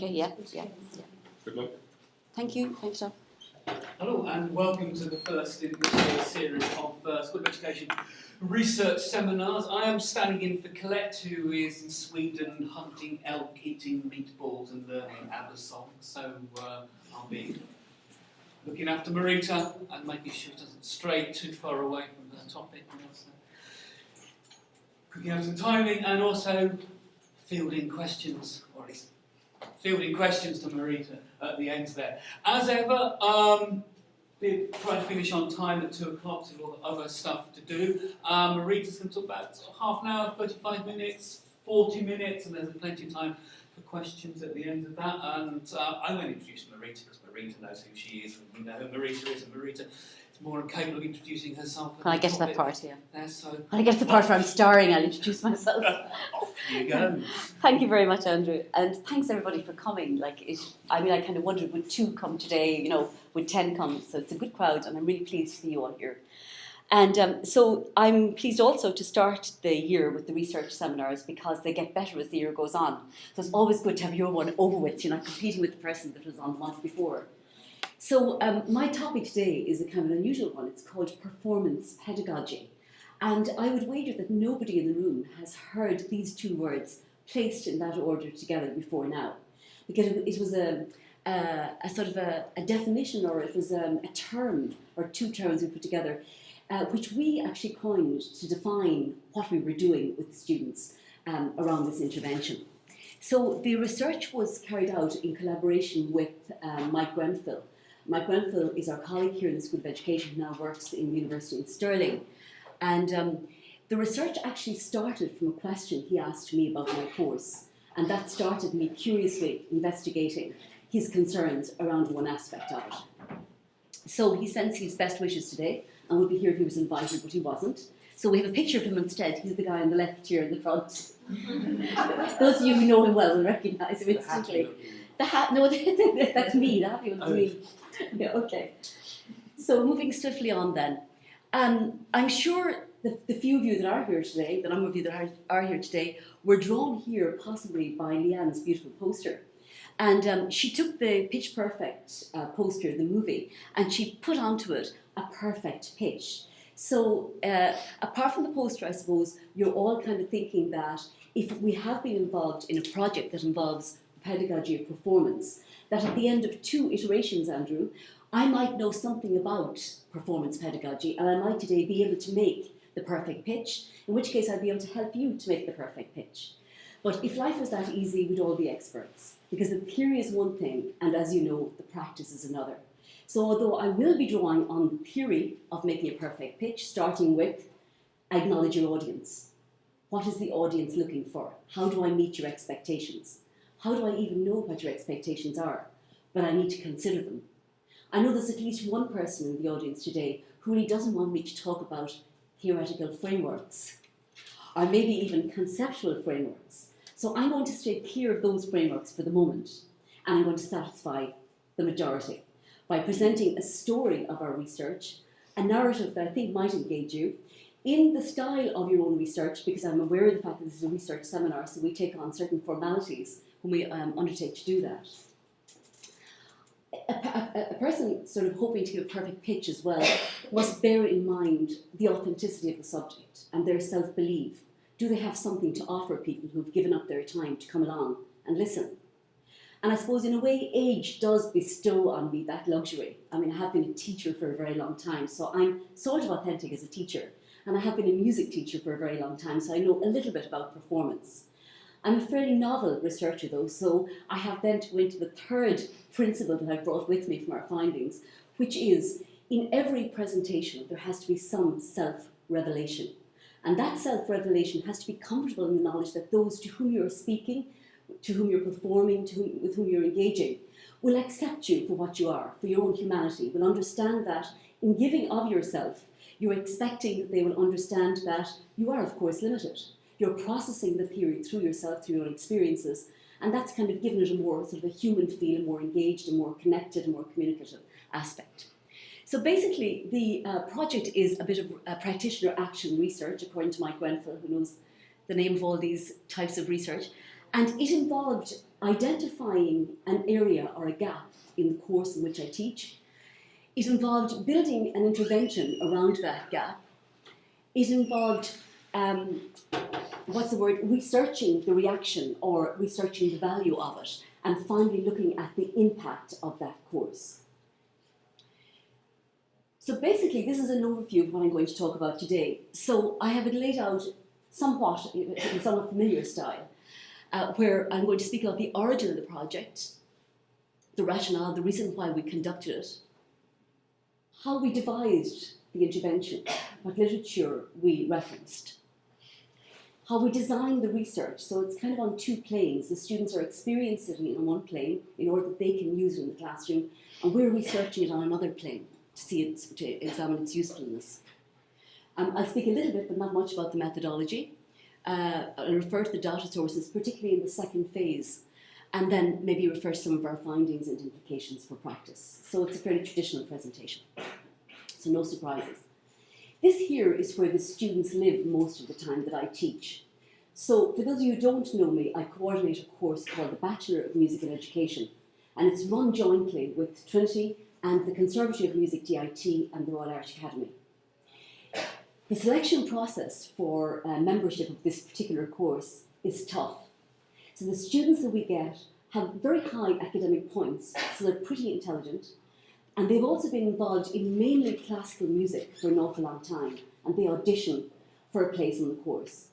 Okay, yeah. Good luck. Thank you. Thanks, John. Hello and welcome to the first in this year's series of School of Education research seminars. I am standing in for Colette, who is in Sweden hunting elk, eating meatballs and learning ABBA songs. So I'll be looking after Marita and making sure it doesn't stray too far away from the topic. And also cooking out some timing and also fielding questions, or at least fielding questions to Marita at the end there. As ever, we try to finish on time at 2 o'clock, so we've got other stuff to do. Marita's going to talk about half an hour, 35 minutes, 40 minutes, and there's plenty of time for questions at the end of that. And I won't introduce Marita because Marita knows who she is, and we know who Marita is, and Marita is more capable of introducing herself. Can I get to that part, yeah? So, When I get to the part where I'm starring, I'll introduce myself. Off you go. Thank you very much, Andrew, and thanks everybody for coming. I kind of wondered, would 2 come today? Would 10 come? So it's a good crowd, and I'm really pleased to see you all here. And so I'm pleased also to start the year with the research seminars because they get better as the year goes on. So it's always good to have your one over with. You're not competing with the person that was on the month before. So my topic today is a kind of an unusual one. It's called performance pedagogy. And I would wager that nobody in the room has heard these 2 words placed in that order together before now. Because it was a sort of a definition, or it was a term, or 2 terms we put together, which we actually coined to define what we were doing with the students around this intervention. So the research was carried out in collaboration with Mike Grenfell. Mike Grenfell is our colleague here in the School of Education, who now works in the University in Stirling. And the research actually started from a question he asked me about my course. And that started me curiously investigating his concerns around one aspect of it. So he sends his best wishes today, and would be here if he was invited, but he wasn't. So we have a picture of him instead. He's the guy on the left here in the front. Those of you who know him well will recognise him instantly. The hat, no, that's me. The happy one's me. Yeah, okay. So moving swiftly on then. I'm sure the few of you that are here today, the number of you that are here today, were drawn here possibly by Leanne's beautiful poster. And she took the Pitch Perfect poster, the movie, and she put onto it a perfect pitch. So apart from the poster, I suppose, you're all kind of thinking that if we have been involved in a project that involves pedagogy of performance, that at the end of 2 iterations, Andrew, I might know something about performance pedagogy, and I might today be able to make the perfect pitch, in which case I'd be able to help you to make the perfect pitch. But if life was that easy, we'd all be experts, because the theory is one thing, and as you know, the practice is another. So although I will be drawing on the theory of making a perfect pitch, starting with acknowledge your audience. What is the audience looking for? How do I meet your expectations? How do I even know what your expectations are? But I need to consider them. I know there's at least one person in the audience today who really doesn't want me to talk about theoretical frameworks, or maybe even conceptual frameworks. So I'm going to stay clear of those frameworks for the moment, and I'm going to satisfy the majority by presenting a story of our research, a narrative that I think might engage you, in the style of your own research, because I'm aware of the fact that this is a research seminar, so we take on certain formalities when we undertake to do that. A person sort of hoping to give a perfect pitch as well must bear in mind the authenticity of the subject and their self-belief. Do they have something to offer people who've given up their time to come along and listen? And I suppose in a way, age does bestow on me that luxury. I mean, I have been a teacher for a very long time, so I'm sort of authentic as a teacher. And I have been a music teacher for a very long time, so I know a little bit about performance. I'm a fairly novel researcher though, so I have then to go into the 3rd principle that I brought with me from our findings, which is in every presentation there has to be some self-revelation. And that self-revelation has to be comfortable in the knowledge that those to whom you're speaking, to whom you're performing, with whom you're engaging, will accept you for what you are, for your own humanity, will understand that in giving of yourself, you're expecting that they will understand that you are, of course, limited. You're processing the theory through yourself, through your own experiences, and that's kind of given it a more sort of a human feel, a more engaged, a more connected, a more communicative aspect. So basically, the project is a bit of practitioner action research, according to Mike Grenfell, who knows the name of all these types of research. And it involved identifying an area or a gap in the course in which I teach. It involved building an intervention around that gap. It involved, researching the reaction or researching the value of it, and finally looking at the impact of that course. So basically, this is an overview of what I'm going to talk about today. So I have it laid out somewhat in a somewhat familiar style, where I'm going to speak about the origin of the project, the rationale, the reason why we conducted it, how we devised the intervention, what literature we referenced, how we designed the research. So it's kind of on two planes. The students are experiencing it on one plane in order that they can use it in the classroom, and we're researching it on another plane to examine its usefulness. I'll speak a little bit, but not much, about the methodology. I'll refer to the data sources, particularly in the second phase, and then maybe refer to some of our findings and implications for practice. So it's a fairly traditional presentation, so no surprises. This here is where the students live most of the time that I teach. So for those of you who don't know me, I coordinate a course called the Bachelor of Music and Education, and it's run jointly with Trinity and the Conservatory of Music DIT and the Royal Irish Academy. The selection process for membership of this particular course is tough. So the students that we get have very high academic points, so they're pretty intelligent, and they've also been involved in mainly classical music for an awful long time, and they audition for a place on the course.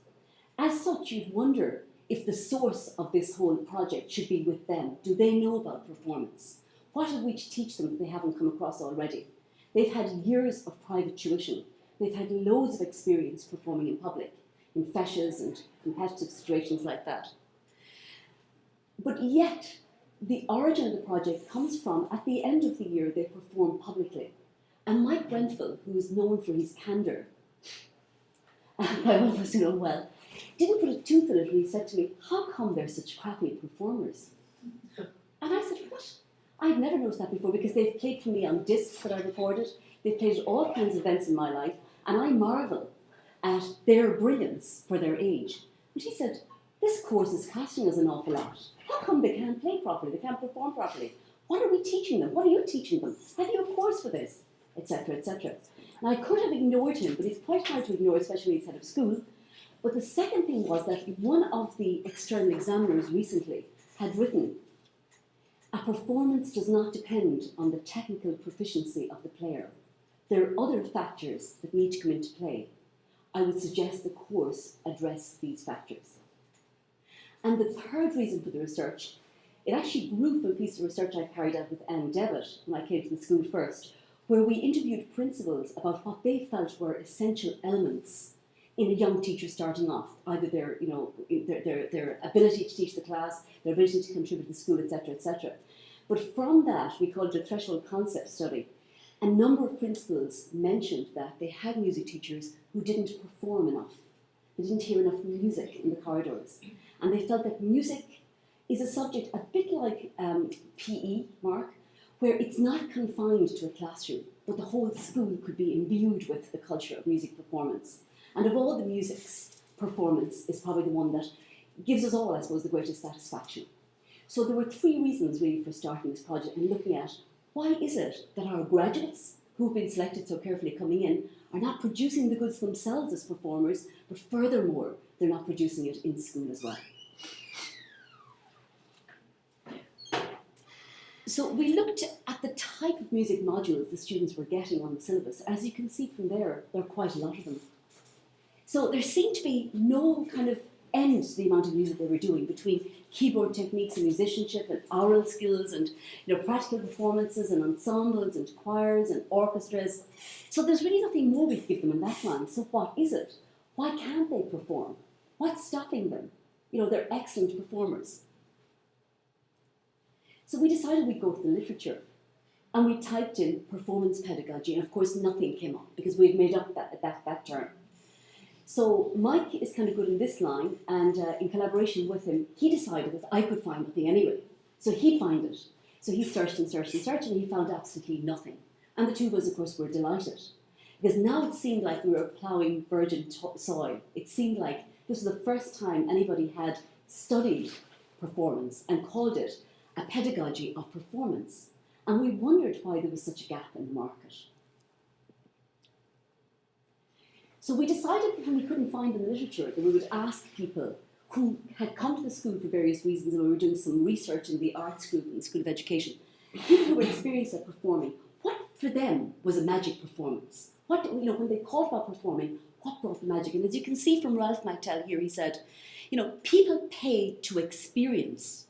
As such, you'd wonder if the source of this whole project should be with them. Do they know about performance? What have we to teach them that they haven't come across already? They've had years of private tuition. They've had loads of experience performing in public, in feshes and competitive situations like that. But yet, the origin of the project comes from, at the end of the year, they perform publicly. And Mike Grenfell, who is known for his candour, by one of us who know well, didn't put a tooth in it when he said to me, "How come they're such crappy performers?" And I said, "What? I'd never noticed that before, because they've played for me on discs that I recorded. They've played at all kinds of events in my life, and I marvel at their brilliance for their age." But he said, "This course is costing us an awful lot. How come they can't play properly? They can't perform properly? What are we teaching them? What are you teaching them? Have you a course for this?" Etc., etc. And I could have ignored him, but it's quite hard to ignore, especially when he's head of school. But the second thing was that one of the external examiners recently had written, "A performance does not depend on the technical proficiency of the player. There are other factors that need to come into play. I would suggest the course address these factors." And the third reason for the research, it actually grew from a piece of research I carried out with Anne Devitt when I came to the school first, where we interviewed principals about what they felt were essential elements in a young teacher starting off, either their ability to teach the class, their ability to contribute to the school, etc., etc. But from that, we called it a threshold concept study. A number of principals mentioned that they had music teachers who didn't perform enough. They didn't hear enough music in the corridors. And they felt that music is a subject a bit like PE, Mark, where it's not confined to a classroom, but the whole school could be imbued with the culture of music performance. And of all the music's, performance is probably the one that gives us all, I suppose, the greatest satisfaction. So there were three reasons really for starting this project and looking at why is it that our graduates, who've been selected so carefully coming in, are not producing the goods themselves as performers, but furthermore, they're not producing it in school as well. So we looked at the type of music modules the students were getting on the syllabus. As you can see from there are quite a lot of them. So there seemed to be no kind of end to the amount of music they were doing, between keyboard techniques and musicianship and oral skills and practical performances and ensembles and choirs and orchestras. So there's really nothing more we could give them in that line. So what is it? Why can't they perform? What's stopping them? They're excellent performers. So we decided we'd go to the literature, and we typed in performance pedagogy, and of course nothing came up because we'd made up that term. So Mike is kind of good in this line, and in collaboration with him, he decided that I could find nothing anyway. So he'd find it. So he searched and searched and searched, and he found absolutely nothing. And the two of us, of course, were delighted. Because now it seemed like we were ploughing virgin soil. It seemed like this was the first time anybody had studied performance and called it a pedagogy of performance. And we wondered why there was such a gap in the market. So we decided when we couldn't find in the literature that we would ask people who had come to the school for various reasons, and we were doing some research in the arts group in the School of Education, people who were experienced at performing, what for them was a magic performance? What, when they thought about performing, what brought the magic? And as you can see from Ralph McTell here, he said, people pay to experience.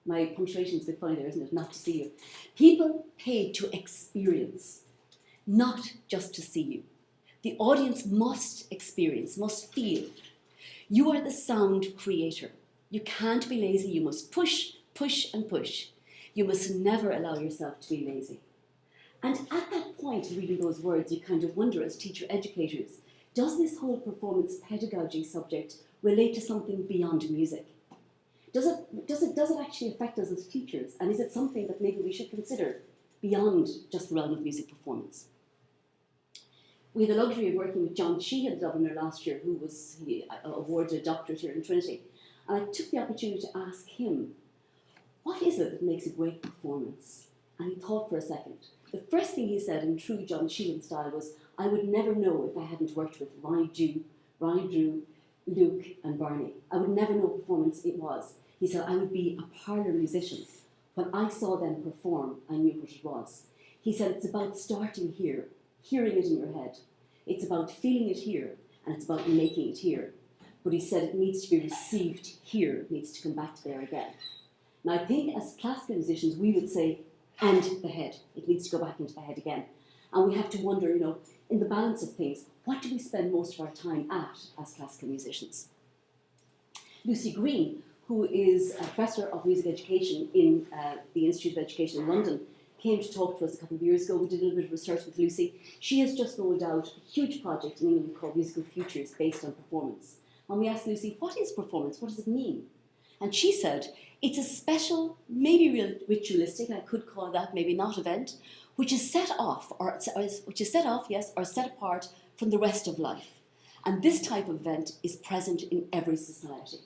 My punctuation is a bit funny there, isn't it? Not to see you. People pay to experience, not just to see you. The audience must experience, must feel. You are the sound creator. You can't be lazy. You must push, push, and push. You must never allow yourself to be lazy. And at that point, reading those words, you kind of wonder as teacher educators, does this whole performance pedagogy subject relate to something beyond music? Does it actually affect us as teachers? And is it something that maybe we should consider beyond just the realm of music performance? We had the luxury of working with John Sheehan, the Dubliner, last year, who he awarded a doctorate here in Trinity. And I took the opportunity to ask him, what is it that makes a great performance? And he thought for a second. The first thing he said in true John Sheehan style was, I would never know if I hadn't worked with Ryan Drew, Luke and Barney. I would never know what performance it was. He said, I would be a parlour musician. When I saw them perform, I knew what it was. He said, it's about starting here, hearing it in your head. It's about feeling it here, and it's about making it here. But he said it needs to be received here, it needs to come back to there again. Now I think as classical musicians, we would say, and the head. It needs to go back into the head again. And we have to wonder, in the balance of things, what do we spend most of our time at as classical musicians? Lucy Green, who is a professor of music education in the Institute of Education in London, came to talk to us a couple of years ago. We did a little bit of research with Lucy. She has just rolled out a huge project in England called Musical Futures based on performance. And we asked Lucy, what is performance? What does it mean? And she said, it's a special, maybe real ritualistic, I could call that, maybe not event, which is set off, or set apart from the rest of life. And this type of event is present in every society.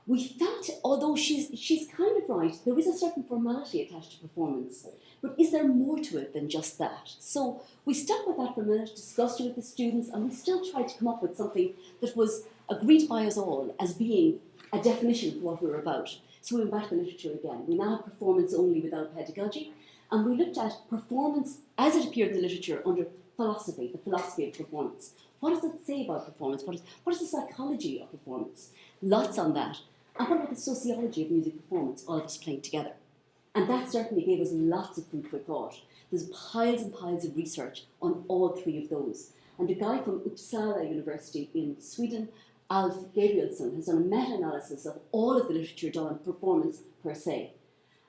We felt, although she's kind of right, there is a certain formality attached to performance, but is there more to it than just that? So we stuck with that for a minute, discussed it with the students, and we still tried to come up with something that was agreed by us all as being a definition of what we were about. So we went back to the literature again. We now have performance only without pedagogy, and we looked at performance as it appeared in the literature under philosophy, the philosophy of performance. What does it say about performance? What is the psychology of performance? Lots on that. And what about the sociology of music performance, all of us playing together? And that certainly gave us lots of food for thought. There's piles and piles of research on all three of those. And a guy from Uppsala University in Sweden, Alf Gabrielsson, has done a meta-analysis of all of the literature done on performance per se.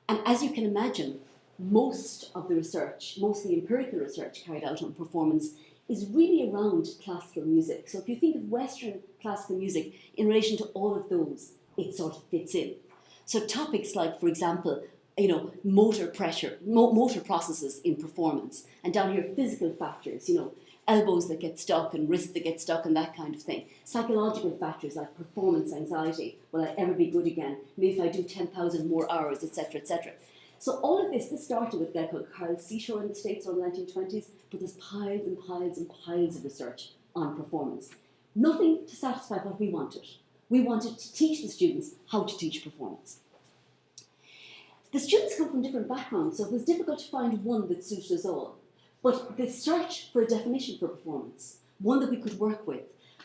And as you can imagine, most of the research, most of the empirical research carried out on performance is really around classical music. So if you think of Western classical music in relation to all of those, it sort of fits in. So topics like, for example, motor pressure, motor processes in performance, and down here physical factors, elbows that get stuck and wrists that get stuck and that kind of thing. Psychological factors like performance anxiety, will I ever be good again? Maybe if I do 10,000 more hours, etc., etc. So all of this started with a guy called Carl Seashore in the States in the 1920s, but there's piles and piles and piles of research on performance. Nothing to satisfy what we wanted. We wanted to teach the students how to teach performance. The students come from different backgrounds, so it was difficult to find one that suited us all. But the search for a definition for performance, one that we could work with,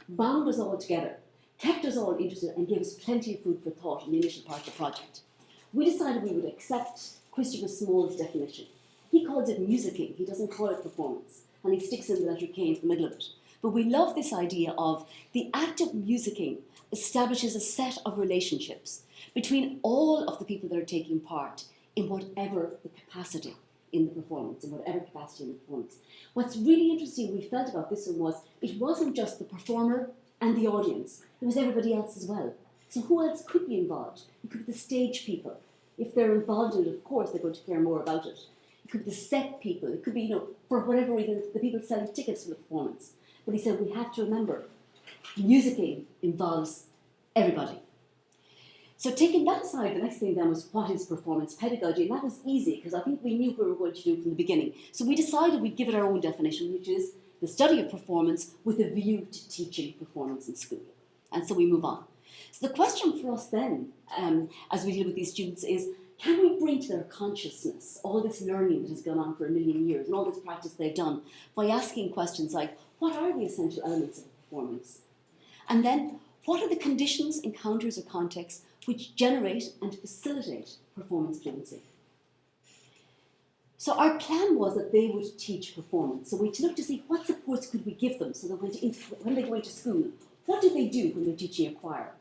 bound us all together, kept us all interested, and gave us plenty of food for thought in the initial part of the project. We decided we would accept Christopher Small's definition. He calls it musicking, he doesn't call it performance, and he sticks in the letter K in the middle of it. But we love this idea of the act of musicking establishes a set of relationships between all of the people that are taking part in whatever the capacity in the performance, What's really interesting we felt about this one was it wasn't just the performer and the audience, it was everybody else as well. So who else could be involved? It could be the stage people. If they're involved in it, of course, they're going to care more about it. It could be the set people. It could be, for whatever reason, the people selling tickets for the performance. But he said we have to remember, musicking involves everybody. So taking that aside, the next thing then was what is performance pedagogy, and that was easy because I think we knew what we were going to do from the beginning. So we decided we'd give it our own definition, which is the study of performance with a view to teaching performance in school. And so we move on. So the question for us then, as we deal with these students, is can we bring to their consciousness all this learning that has gone on for a million years and all this practice they've done by asking questions like, what are the essential elements of performance? And then, what are the conditions, encounters, or contexts which generate and facilitate performance fluency? So our plan was that they would teach performance. So we looked to see what supports could we give them so that when they go into school, what do they do when they're teaching a choir?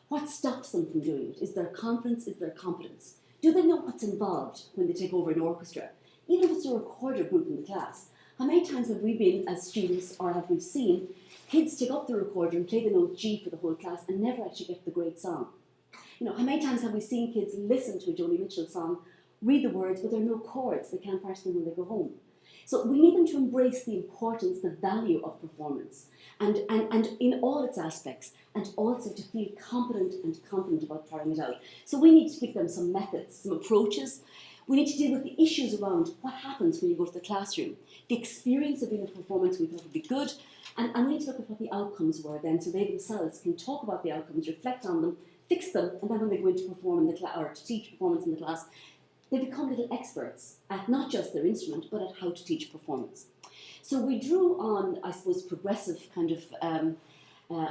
What stops them from doing it? Is there confidence? Is there competence? Do they know what's involved when they take over an orchestra? Even if it's a recorder group in the class, how many times have we been, as students, or have we seen, kids take up the recorder and play the note G for the whole class and never actually get the great song? You know, how many times have we seen kids listen to a Joni Mitchell song, read the words, but there are no chords, they can't practice them when they go home? So we need them to embrace the importance, the value of performance, and in all its aspects, and also to feel competent and confident about carrying it out. So we need to give them some methods, some approaches. We need to deal with the issues around what happens when you go to the classroom. The experience of being a performance we thought would be good, and we need to look at what the outcomes were then, so they themselves can talk about the outcomes, reflect on them, fix them, and then when they go in to perform in the class, or to teach performance in the class, they become little experts at not just their instrument, but at how to teach performance. So we drew on, I suppose, progressive kind of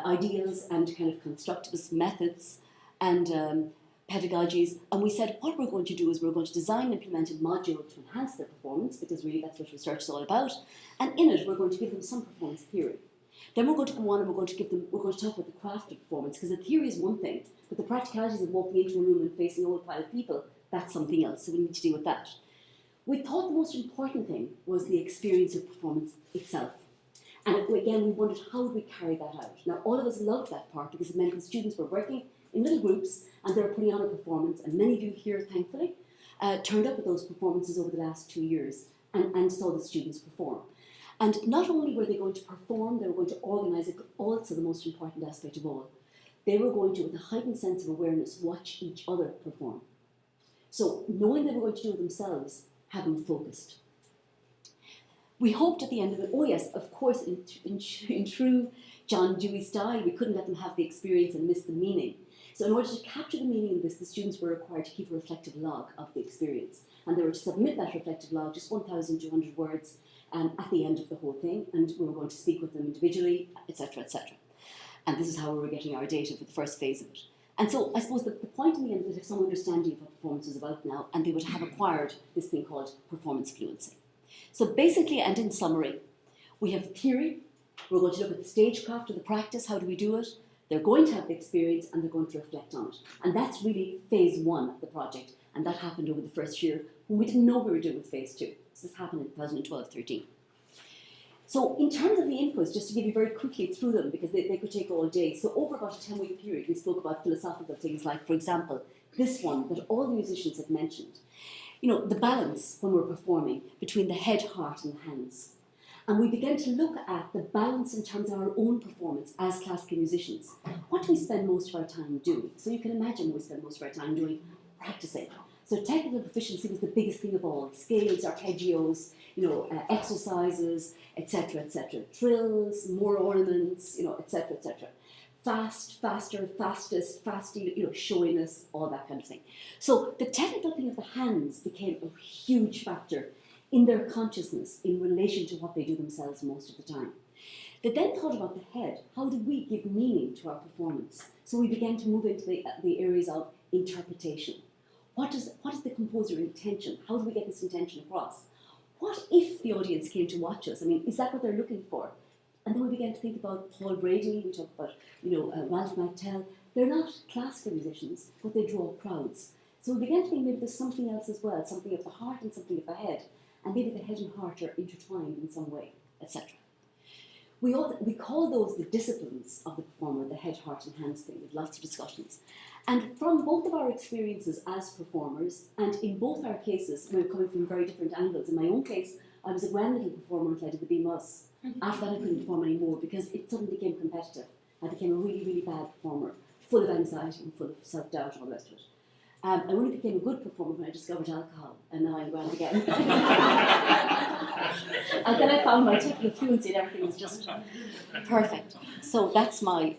ideals and kind of constructivist methods and pedagogies, and we said what we're going to do is we're going to design and implement a module to enhance their performance, because really that's what research is all about, and in it we're going to give them some performance theory. Then we're going to go on and we're going to talk about the craft of performance, because the theory is one thing, but the practicalities of walking into a room and facing a whole pile of people, that's something else, so we need to deal with that. We thought the most important thing was the experience of performance itself. And again, we wondered how would we carry that out. Now, all of us loved that part because it meant the students were working in little groups and they were putting on a performance, and many of you here, thankfully, turned up at those performances over the last 2 years and saw the students perform. And not only were they going to perform, they were going to organise it, but also the most important aspect of all, they were going to, with a heightened sense of awareness, watch each other perform. So knowing they were going to do it themselves, have them focused. We hoped at the end of it, oh yes, of course, in true John Dewey style, we couldn't let them have the experience and miss the meaning. So in order to capture the meaning of this, the students were required to keep a reflective log of the experience. And they were to submit that reflective log, just 1,200 words, at the end of the whole thing, and we were going to speak with them individually, etc., etc. And this is how we were getting our data for the first phase of it. And so I suppose the point in the end is that if some understanding of what performance is about now, and they would have acquired this thing called performance fluency. So basically, and in summary, we have theory, we're going to look at the stagecraft of the practice, how do we do it, they're going to have the experience and they're going to reflect on it. And that's really phase one of the project, and that happened over the first year when we didn't know we were doing with phase two. So this happened in 2012-13. So in terms of the inputs, just to give you very quickly through them, because they could take all day. So over about a 10-week period, we spoke about philosophical things like, for example, this one that all the musicians had mentioned. You know, the balance when we're performing between the head, heart and the hands. And we began to look at the balance in terms of our own performance as classical musicians. What do we spend most of our time doing? So you can imagine we spend most of our time doing practicing. So technical proficiency was the biggest thing of all. Scales, arpeggios, exercises, etc., etc. Trills, more ornaments, etc., etc. Fast, faster, fastest, showiness, all that kind of thing. So the technical thing of the hands became a huge factor in their consciousness in relation to what they do themselves most of the time. They then thought about the head. How do we give meaning to our performance? So we began to move into the areas of interpretation. What is the composer intention? How do we get this intention across? What if the audience came to watch us? I mean, is that what they're looking for? And then we began to think about Paul Brady, we talked about, Ralph McTell. They're not classical musicians, but they draw crowds. So we began to think maybe there's something else as well, something of the heart and something of the head. And maybe the head and heart are intertwined in some way, etc. We call those the disciplines of the performer, the head, heart and hands thing, with lots of discussions. And from both of our experiences as performers, and in both our cases, we were coming from very different angles. In my own case, I was a grand little performer until I did the B-Mus. After that, I couldn't perform anymore because it suddenly became competitive. I became a really, really bad performer full of anxiety and full of self-doubt and all the rest of it. I only became a good performer when I discovered alcohol, and now I'm grand again. And then I found my technical fluency and everything was just perfect. So that's my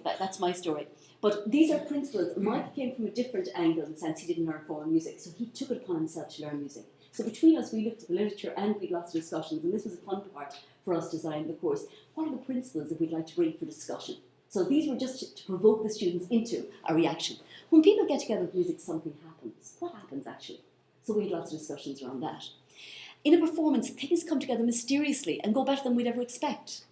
story. But these are principles. Mike came from a different angle in the sense he didn't learn formal music, so he took it upon himself to learn music. So between us, we looked at the literature and we had lots of discussions, and this was a fun part for us designing the course. What are the principles that we'd like to bring for discussion? So these were just to provoke the students into a reaction. When people get together with music, something happens. What happens actually? So we had lots of discussions around that. In a performance, things come together mysteriously and go better than we'd ever expect.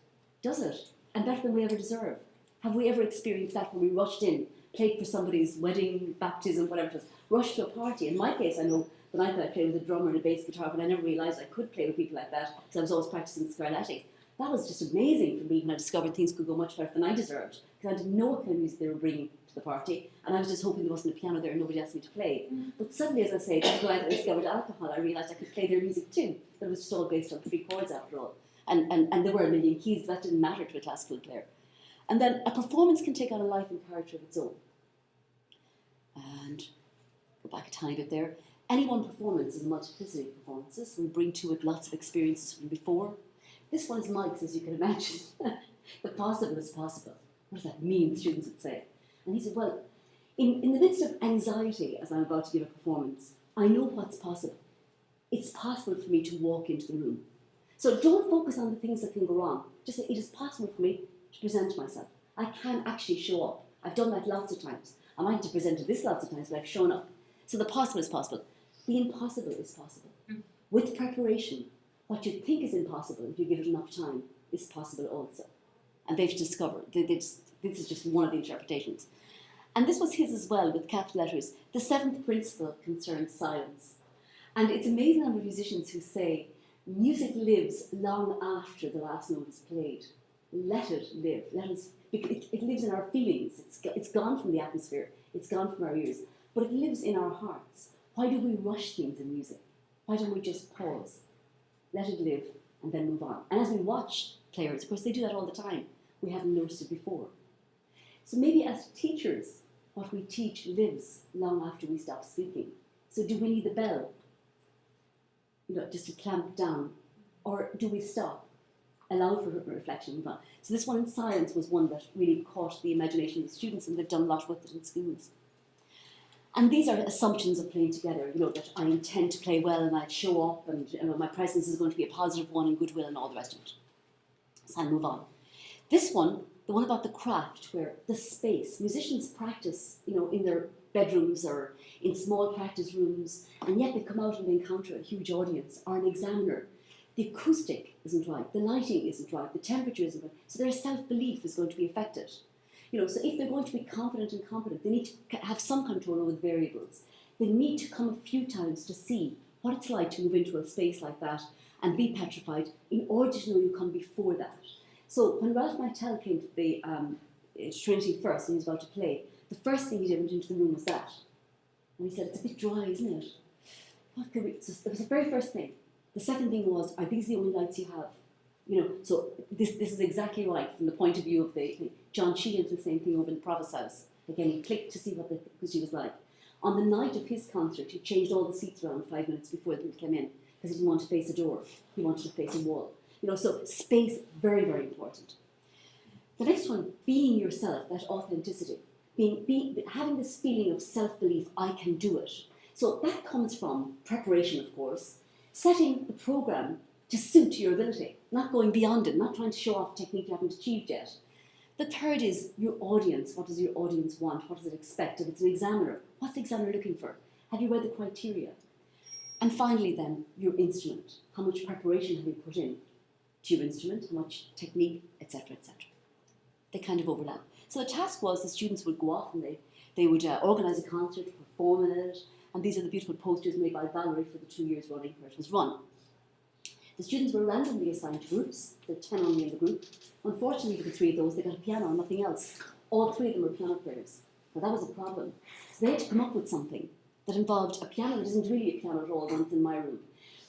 Does it? And better than we ever deserve. Have we ever experienced that when we rushed in, played for somebody's wedding, baptism, whatever it was, rushed to a party? In my case, I know the night that I played with a drummer and a bass guitar, but I never realised I could play with people like that because I was always practicing Scarlatti. That was just amazing for me when I discovered things could go much better than I deserved, because I didn't know what kind of music they were bringing to the party, and I was just hoping there wasn't a piano there and nobody asked me to play. But suddenly, as I say, that's the night I discovered alcohol, I realised I could play their music too. That was just all based on 3 chords after all. And there were a million keys, but that didn't matter to a classical player. And then a performance can take on a life and character of its own. And go back a tiny bit there. Any one performance is a multiplicity of performances. We bring to it lots of experiences from before. This one is Mike's, as you can imagine. The possible is possible. What does that mean, the students would say? And he said, well, in the midst of anxiety, as I'm about to give a performance, I know what's possible. It's possible for me to walk into the room. So don't focus on the things that can go wrong. Just say, it is possible for me to present myself. I can actually show up. I've done that lots of times. I might have presented this lots of times, but I've shown up. So the possible is possible. The impossible is possible. With preparation, what you think is impossible, if you give it enough time, is possible also. And they've discovered, this is just one of the interpretations. And this was his as well, with capital letters. The 7th principle concerns silence. And it's amazing number of musicians who say, music lives long after the last note is played. Let it live. It lives in our feelings. It's gone from the atmosphere. It's gone from our ears. But it lives in our hearts. Why do we rush things in music? Why don't we just pause? Let it live and then move on. And as we watch players, of course, they do that all the time. We haven't noticed it before. So maybe as teachers, what we teach lives long after we stop speaking. So do we need the bell? Just to clamp down? Or do we stop? Allow for reflection, move on. So this one in science was one that really caught the imagination of the students, and they've done a lot with it in schools. And these are assumptions of playing together, that I intend to play well and I'll show up and my presence is going to be a positive one and goodwill and all the rest of it. So I'll move on. This one, the one about the craft, where the space, musicians practice, in their bedrooms or in small practice rooms, and yet they come out and they encounter a huge audience or an examiner. The acoustic isn't right, the lighting isn't right, the temperature isn't right, so their self-belief is going to be affected. So if they're going to be confident and competent, they need to have some control over the variables. They need to come a few times to see what it's like to move into a space like that and be petrified in order to know you come before that. So when Ralph Martia came to the Trinity first and he was about to play, the first thing he did when he went into the room was that. And he said, it's a bit dry, isn't it? What could we... So that was the very first thing. The second thing was, are these the only lights you have? So this is exactly right from the point of view of the John Sheehan did the same thing over in the Provost House. Again, he clicked to see what the acoustic was like. On the night of his concert, he changed all the seats around 5 minutes before people came in because he didn't want to face a door. He wanted to face a wall. So space, very, very important. The next one, being yourself, that authenticity. Having this feeling of self-belief, I can do it. So that comes from preparation, of course, setting the program to suit your ability, not going beyond it, not trying to show off technique you haven't achieved yet. The third is your audience. What does your audience want? What does it expect? If it's an examiner, what's the examiner looking for? Have you read the criteria? And finally then, your instrument. How much preparation have you put in to your instrument? How much technique, etc., etc. They kind of overlap. So the task was the students would go off and they would organise a concert, perform in it, and these are the beautiful posters made by Valerie for the 2 years running where it was run. The students were randomly assigned to groups. There were 10 only in the group. Unfortunately for the 3 of those, they got a piano and nothing else. All 3 of them were piano players. Now that was a problem. So they had to come up with something that involved a piano that isn't really a piano at all, the one that's in my room.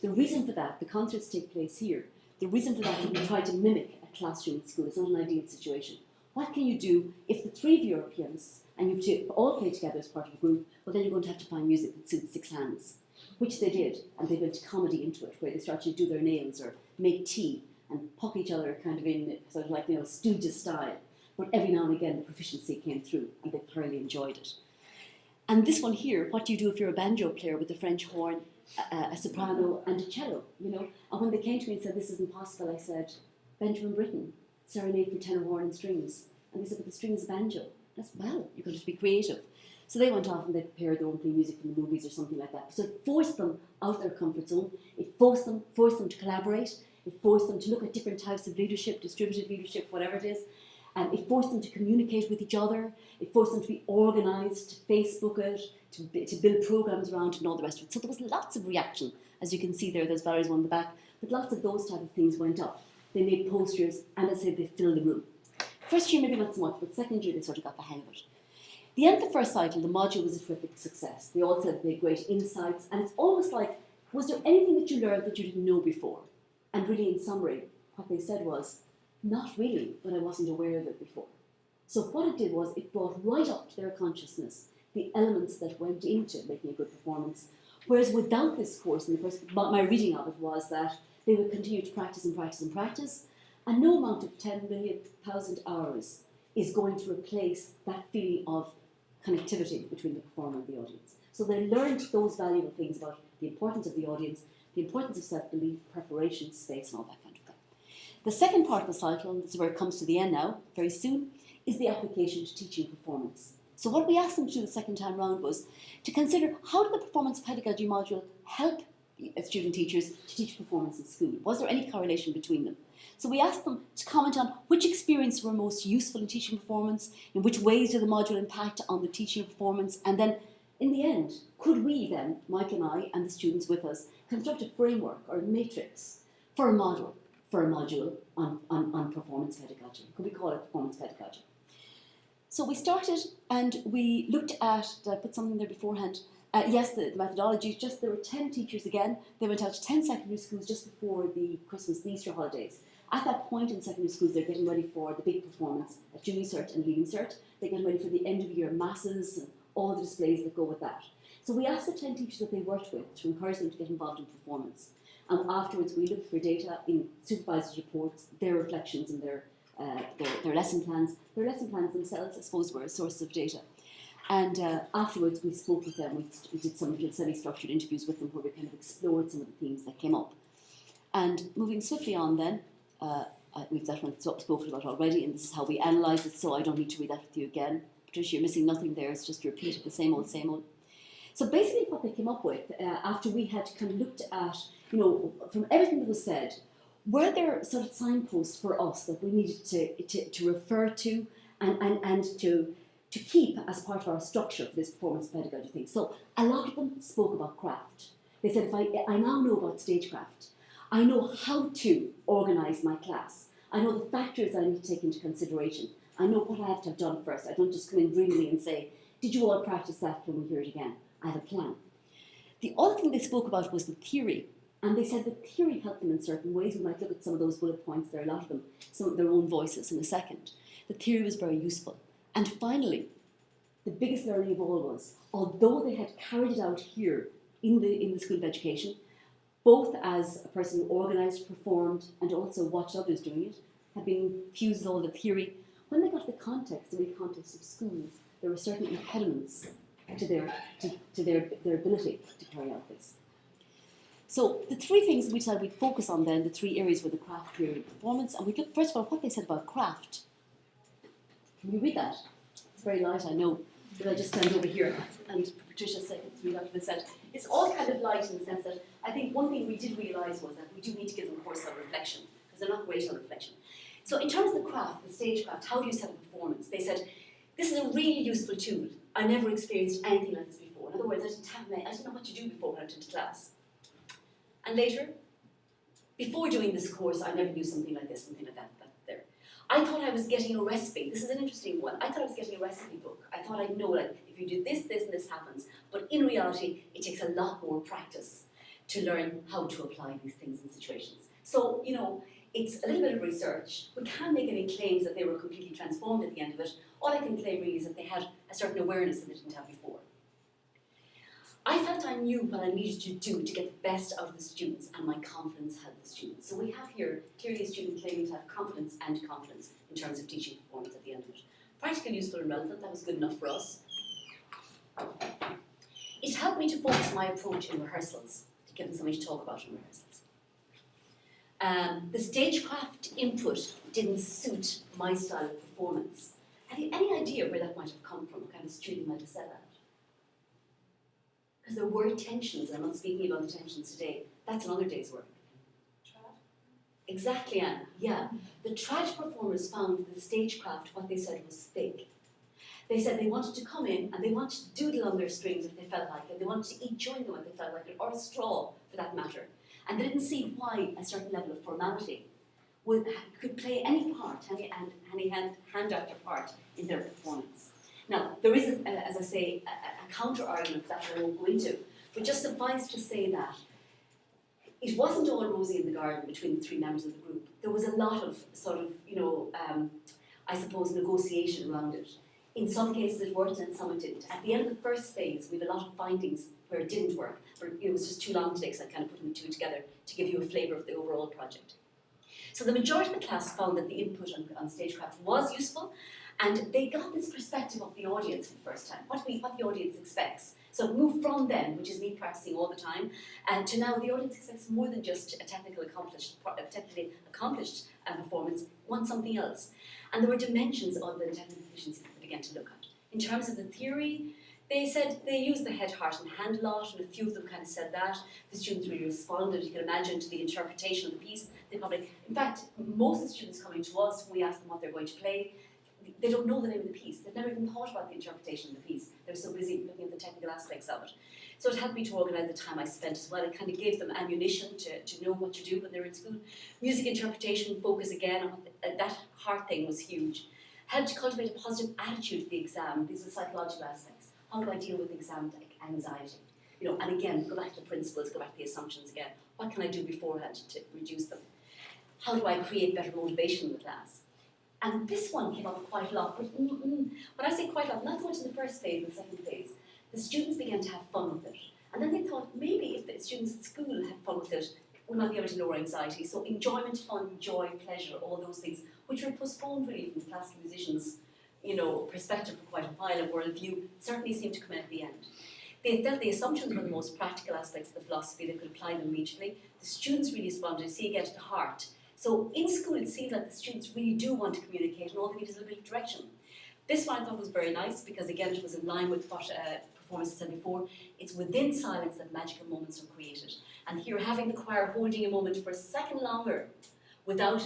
The reason for that, the concerts take place here. The reason for that is we try to mimic a classroom at school. It's not an ideal situation. what can you do if the three of you are pianists and you two all play together as part of a group, well then you're going to have to find music that suits six hands, which they did, and they built comedy into it, where they started to do their nails or make tea and puck each other kind of in sort of like, Stooges style. But every now and again the proficiency came through and they thoroughly enjoyed it. And this one here, what do you do if you're a banjo player with a French horn, a soprano and a cello, And when they came to me and said, this isn't possible, I said, Benjamin Britten, Serenade for tenor, horn and strings. And they said, but the string is a banjo. That's, well, you're going to be creative. So they went off and they prepared their own theme music from the movies or something like that. So it forced them out of their comfort zone. It forced them to collaborate. It forced them to look at different types of leadership, distributed leadership, whatever it is. And it forced them to communicate with each other. It forced them to be organised, to Facebook it, to build programmes around it and all the rest of it. So there was lots of reaction. As you can see there, there's Valerie's one in the back. But lots of those type of things went up. They made posters, and as I said, they filled the room. First year maybe not so much, but second year they sort of got the hang of it. The end of the first cycle, the module was a terrific success. They all said they had great insights, and it's almost like, was there anything that you learned that you didn't know before? And really, in summary, what they said was, not really, but I wasn't aware of it before. So what it did was, it brought right up to their consciousness the elements that went into making a good performance. Whereas without this course, in the first, my reading of it was that they would continue to practice and practice and practice, and no amount of 10 million thousand hours is going to replace that feeling of connectivity between the performer and the audience. So they learned those valuable things about the importance of the audience, the importance of self-belief, preparation, space, and all that kind of thing. The second part of the cycle, and this is where it comes to the end now, very soon, is the application to teaching performance. So what we asked them to do the second time round was to consider, how did the performance pedagogy module help student teachers to teach performance in school? Was there any correlation between them? So we asked them to comment on which experiences were most useful in teaching performance, in which ways did the module impact on the teaching of performance, and then in the end, could we then, Mike and I and the students with us, construct a framework or a matrix for a module on performance pedagogy? Could we call it performance pedagogy? So we started and we looked at, did I put something there beforehand? Yes, the methodology, just there were 10 teachers again. They went out to 10 secondary schools just before the Christmas and Easter holidays. At that point in secondary schools, they're getting ready for the big performance at Junior Cert and Leaving Cert. They're getting ready for the end of year masses and all the displays that go with that. So we asked the 10 teachers that they worked with to encourage them to get involved in performance. And afterwards, we looked for data in supervisors' reports, their reflections and their lesson plans. Their lesson plans themselves, I suppose, were a source of data. And afterwards, we spoke with them. We did some semi-structured interviews with them where we kind of explored some of the themes that came up. And moving swiftly on then, we've that one spoken about already, and this is how we analysed it, so I don't need to read that with you again. Patricia, you're missing nothing there. It's just a repeat of the same old, same old. So basically what they came up with, after we had kind of looked at, from everything that was said, were there sort of signposts for us that we needed to refer to and to keep as part of our structure for this performance pedagogy thing? So a lot of them spoke about craft. They said, if I now know about stagecraft, I know how to organise my class. I know the factors I need to take into consideration. I know what I have to have done first. I don't just come in dreamily and say, did you all practice that? Can we hear it again? I have a plan. The other thing they spoke about was the theory. And they said the theory helped them in certain ways. We might look at some of those bullet points there, a lot of them, some of their own voices in a second. The theory was very useful. And finally, the biggest learning of all was, although they had carried it out here in the School of Education, both as a person who organised, performed, and also watched others doing it, had been fused with all the theory, when they got the context, the real context of schools, there were certain impediments to their ability to carry out this. So the three things we decided we'd focus on then, the three areas were the craft, theory, and performance, and we'd look first of all what they said about craft. Can you read that? It's very light, I know. But I just stand over here and Patricia said to read out what they said. It's all kind of light in the sense that I think one thing we did realise was that we do need to give them a course on reflection, because they're not great on reflection. So in terms of the craft, the stagecraft, how do you set a performance? They said, this is a really useful tool. I never experienced anything like this before. In other words, I didn't know what to do before I went into class. And later, before doing this course, I never knew something like this, something like that there. I thought I was getting a recipe. This is an interesting one. I thought I was getting a recipe book. I thought I'd know, like, if you do this, this, and this happens. But in reality, it takes a lot more practice to learn how to apply these things in situations. So, It's a little bit of research. We can't make any claims that they were completely transformed at the end of it. All I can claim really is that they had a certain awareness that they didn't have before. I felt I knew what I needed to do to get the best out of the students, and my confidence helped the students. So we have here clearly a student claiming to have confidence in terms of teaching performance at the end of it. Practical, useful and relevant, that was good enough for us. It helped me to focus my approach in rehearsals, to give them something to talk about in rehearsals. The stagecraft input didn't suit my style of performance. Have you any idea where that might have come from? What kind of student might have said that? Because there were tensions, and I'm not speaking about the tensions today. That's another day's work. Trad? Exactly, Anne. Yeah. The trad performers found the stagecraft, what they said was fake. They said they wanted to come in and they wanted to doodle on their strings if they felt like it. They wanted to eat chewing gum if they felt like it, or a straw for that matter. And they didn't see why a certain level of formality could play any part, any hand-actor part in their performance. Now, there is, as I say, a counter-argument that I won't go into, but just suffice to say that it wasn't all rosy in the garden between the three members of the group. There was a lot of sort of, I suppose, negotiation around it. In some cases it worked and in some it didn't. At the end of the first phase, we had a lot of findings where it didn't work, but it was just too long today, so I kind of put the two together to give you a flavour of the overall project. So the majority of the class found that the input on stagecraft was useful, and they got this perspective of the audience for the first time, what the audience expects. So move from them, which is me practicing all the time, and to now the audience expects more than just a technically accomplished performance, wants something else. And there were dimensions of the technical proficiency that they began to look at. In terms of the theory, they said they used the head, heart and hand a lot, and a few of them kind of said that. The students really responded, you can imagine, to the interpretation of the piece. In fact, most of the students coming to us, when we ask them what they're going to play, they don't know the name of the piece. They've never even thought about the interpretation of the piece. They're so busy looking at the technical aspects of it. So it helped me to organise the time I spent as well. It kind of gave them ammunition to know what to do when they're in school. Music interpretation, focus again on that heart thing was huge. Helped to cultivate a positive attitude to the exam. These are psychological aspects. How do I deal with exam anxiety? And again, go back to the principles, go back to the assumptions again. What can I do beforehand to reduce them? How do I create better motivation in the class? And this one came up quite a lot, but when I say quite a lot, not so much in the first phase, the second phase, the students began to have fun with it. And then they thought, maybe if the students at school had fun with it, we might be able to lower anxiety. So enjoyment, fun, joy, pleasure, all those things, which were postponed really from the classical musicians' perspective for quite a while, and worldview, certainly seemed to come in at the end. They felt the assumptions were the most practical aspects of the philosophy, they could apply them immediately. The students really responded, see again to the heart. So in school it seemed like the students really do want to communicate, and all they need is a little bit of direction. This one I thought was very nice, because again it was in line with what performance said before. It's within silence that magical moments are created. And here having the choir holding a moment for a second longer, without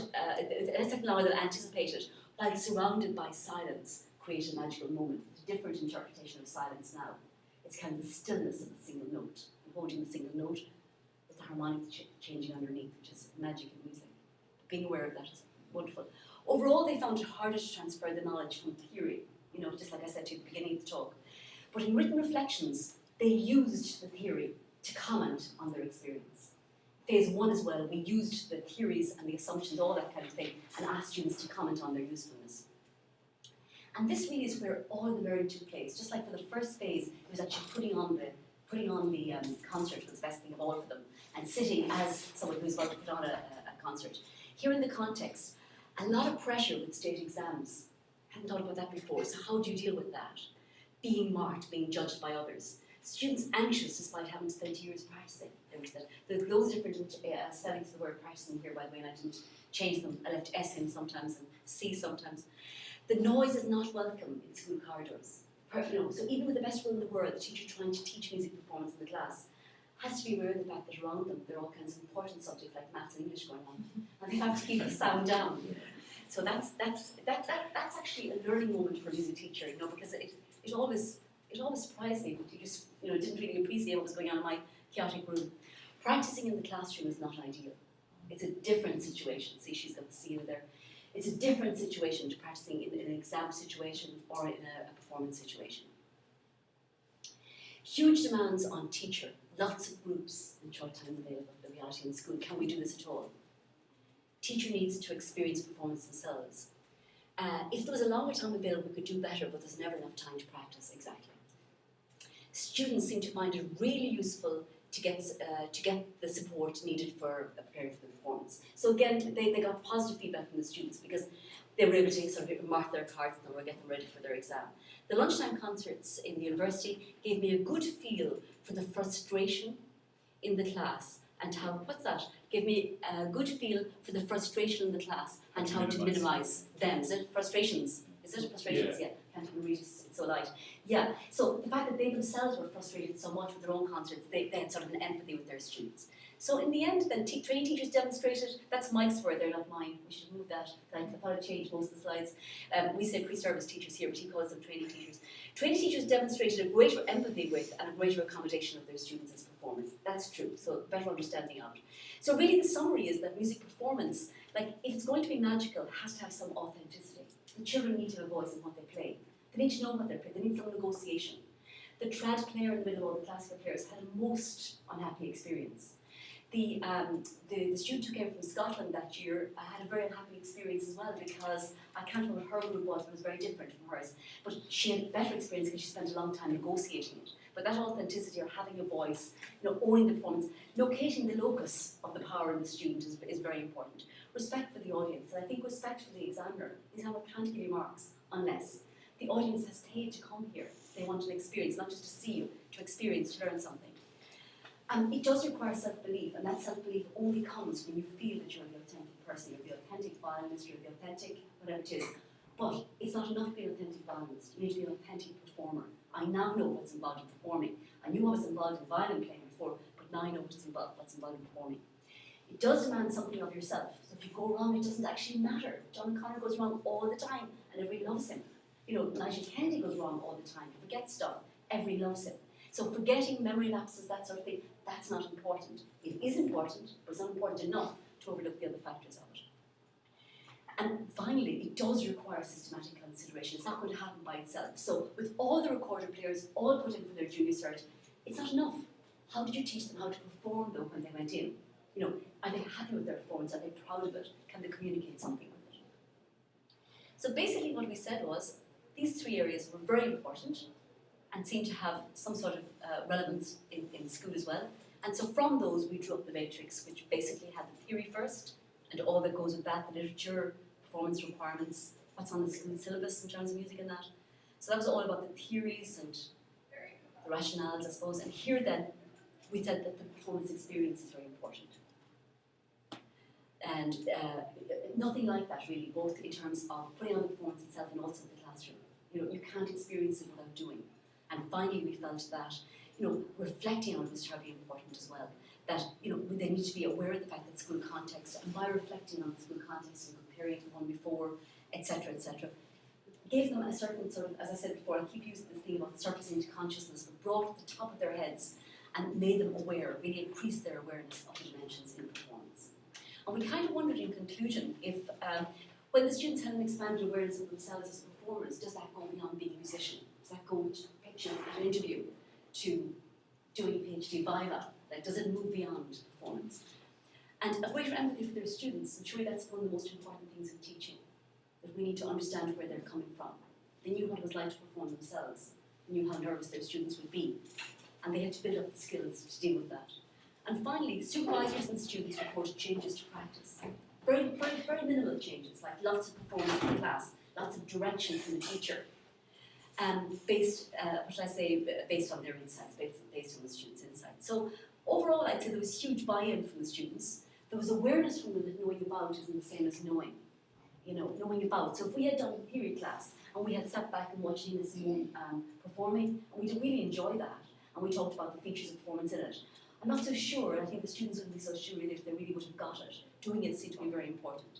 a second longer than anticipated, while surrounded by silence, create a magical moment. It's a different interpretation of silence now. It's kind of the stillness of the single note, and holding the single note with the harmonic changing underneath, which is magic in music. Being aware of that is wonderful. Overall, they found it harder to transfer the knowledge from theory, just like I said to you at the beginning of the talk. But in written reflections, they used the theory to comment on their experience. Phase one as well, we used the theories and the assumptions, all that kind of thing, and asked students to comment on their usefulness. And this really is where all the learning took place. Just like for the first phase, it was actually putting on the concert was the best thing of all for them, and sitting as someone who's about to put on a concert. Here in the context, a lot of pressure with state exams. I hadn't thought about that before, so how do you deal with that? Being marked, being judged by others. Students anxious despite having spent years practicing. There's loads of different spellings of the word practicing here, by the way, and I didn't change them. I left S in sometimes and C sometimes. The noise is not welcome in school corridors. So even with the best will in the world, the teacher trying to teach music performance in the class has to be aware of the fact that around them there are all kinds of important subjects like maths and English going on, and they have to keep the sound down. So that's actually a learning moment for a music teacher, because it always surprised me. You just didn't really appreciate what was going on in my chaotic room. Practicing in the classroom is not ideal. It's a different situation. See, she's got the seal there. It's a different situation to practicing in an exam situation or in a performance situation. Huge demands on teacher. Lots of groups and short time available. The reality in school, can we do this at all? teacher needs to experience performance themselves. If there was a longer time available, we could do better, but there's never enough time to practice, exactly. Students seem to find it really useful to get the support needed for preparing for the performance. So again, they got positive feedback from the students because they were able to sort of mark their cards and get them ready for their exam. The lunchtime concerts in the university gave me a good feel for the frustration in the class and how, what's that? Gave me a good feel for the frustration in the class and how to minimise them. Is it frustrations? Is it frustrations? Yeah. Can't even read it, it's so light. Yeah, so the fact that they themselves were frustrated so much with their own concerts, they had sort of an empathy with their students. So in the end, then training teachers demonstrated, that's Mike's word, they're not mine, we should move that, I thought I'd change most of the slides. We say pre-service teachers here, but he calls them training teachers. Training teachers demonstrated a greater empathy with and a greater accommodation of their students' performance. That's true, so better understanding of it. So really the summary is that music performance, like if it's going to be magical, it has to have some authenticity. The children need to have a voice in what they play. They need to know what they're playing, they need some negotiation. The trad player in the middle, or the classical players, had a most unhappy experience. The student who came from Scotland that year had a very unhappy experience as well because I can't remember what her group was, but it was very different from hers. But she had a better experience because she spent a long time negotiating it. But that authenticity, or having a voice, owning the performance, locating the locus of the power in the student is very important. Respect for the audience, and I think respect for the examiner. The examiner can't give you marks unless the audience has paid to come here. They want an experience, not just to see you, to experience, to learn something. And it does require self-belief, and that self-belief only comes when you feel that you're the authentic person, you're the authentic violinist, you're the authentic whatever it is. But it's not enough to be an authentic violinist, you need to be an authentic performer. I now know what's involved in performing. I knew what was involved in violin playing before, but now I know what's involved in performing. It does demand something of yourself. So if you go wrong, it doesn't actually matter. John Connor goes wrong all the time, and everybody loves him. Nigel Kennedy goes wrong all the time. He forgets stuff. Everybody loves him. So forgetting, memory lapses, that sort of thing, that's not important. It is important, but it's not important enough to overlook the other factors of it. And finally, it does require systematic consideration. It's not going to happen by itself. So with all the recorded players all put in for their junior cert, it's not enough. How did you teach them how to perform though when they went in? Are they happy with their performance? Are they proud of it? Can they communicate something with it? So basically what we said was, these three areas were very important and seemed to have some sort of relevance in school as well. And so from those we drew up the matrix, which basically had the theory first, and all that goes with that, the literature, performance requirements, what's on the school syllabus in terms of music and that. So that was all about the theories and the rationales, I suppose. And here then, we said that the performance experience is very important. And nothing like that really, both in terms of putting on the performance itself and also the classroom. You can't experience it without doing. And finally we felt that, reflecting on it was terribly important as well. That, they need to be aware of the fact that school context, and by reflecting on the school context and comparing it to the one before, etc., gave them a certain sort of, as I said before, I keep using this thing about surfacing to consciousness, but brought it to the top of their heads and made them aware, really increased their awareness of the dimensions in performance. And we kind of wondered in conclusion if, when the students had an expanded awareness of themselves as performers, does that go beyond being a musician? Does that go to pitching an interview, to doing a PhD viva? Like, does it move beyond performance? And a greater empathy for their students, and surely that's one of the most important things in teaching, that we need to understand where they're coming from. They knew what it was like to perform themselves, they knew how nervous their students would be, and they had to build up the skills to deal with that. And finally, supervisors and students reported changes to practice. Very, very, very minimal changes, like lots of performance in the class, lots of direction from the teacher, based on their insights, based on the students' insights. So overall, I'd say there was huge buy-in from the students. There was awareness from them that knowing about isn't the same as knowing. Knowing about. So if we had done a theory class and we had sat back and watched Nina Simone performing, and we did really enjoy that, and we talked about the features of performance in it, I'm not so sure, and I think the students wouldn't be so sure if they really would have got it. Doing it seemed to be very important.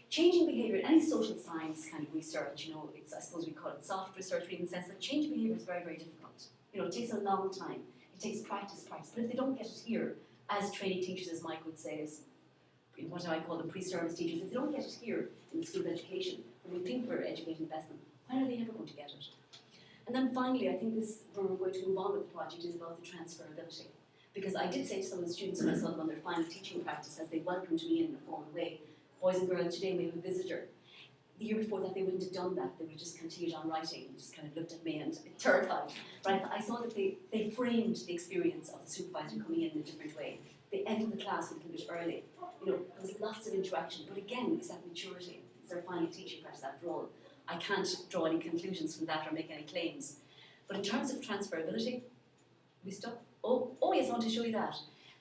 Changing behaviour, any social science kind of research, it's, I suppose we call it soft research, in the sense that changing behaviour is very, very difficult. It takes a long time. It takes practice. But if they don't get it here, as training teachers, as Mike would say, as what I call the pre-service teachers, if they don't get it here in the school of education, when we think we're educating the best of them, when are they ever going to get it? And then finally, I think this, where we're going to move on with the project, is about the transferability. Because I did say to some of the students when I saw them on their final teaching practice, as they welcomed me in a formal way, boys and girls today may have a visitor. The year before that, they wouldn't have done that. They would have just continued on writing and just kind of looked at me and terrified. But I saw that they framed the experience of the supervisor coming in a different way. They entered the class a little bit early. You know, there was lots of interaction. But again, is that maturity? Is their final teaching practice after all? I can't draw any conclusions from that or make any claims. But in terms of transferability, we stop. Oh yes, I want to show you that.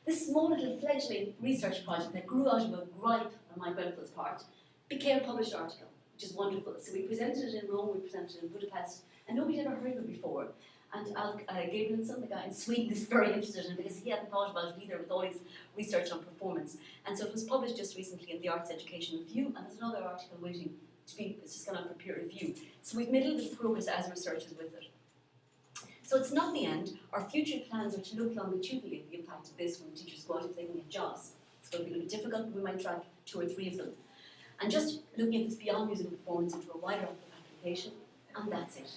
This small little fledgling research project that grew out of a gripe on my grandfather's part became a published article, which is wonderful. So we presented it in Rome, we presented it in Budapest, and nobody had ever heard of it before. And Gabrielson, the guy in Sweden, is very interested in it because he hadn't thought about it either with all his research on performance. And so it was published just recently in the Arts Education Review, and there's another article waiting to be, it's just gone out for peer review. So we've made a little bit of progress as researchers with it. So it's not the end. Our future plans are to look longitudinally at the impact of this when teachers go out if they can get jobs. It's going to be a little bit difficult, but we might track 2 or 3 of them. And just looking at this beyond music performance into a wider application, and that's it.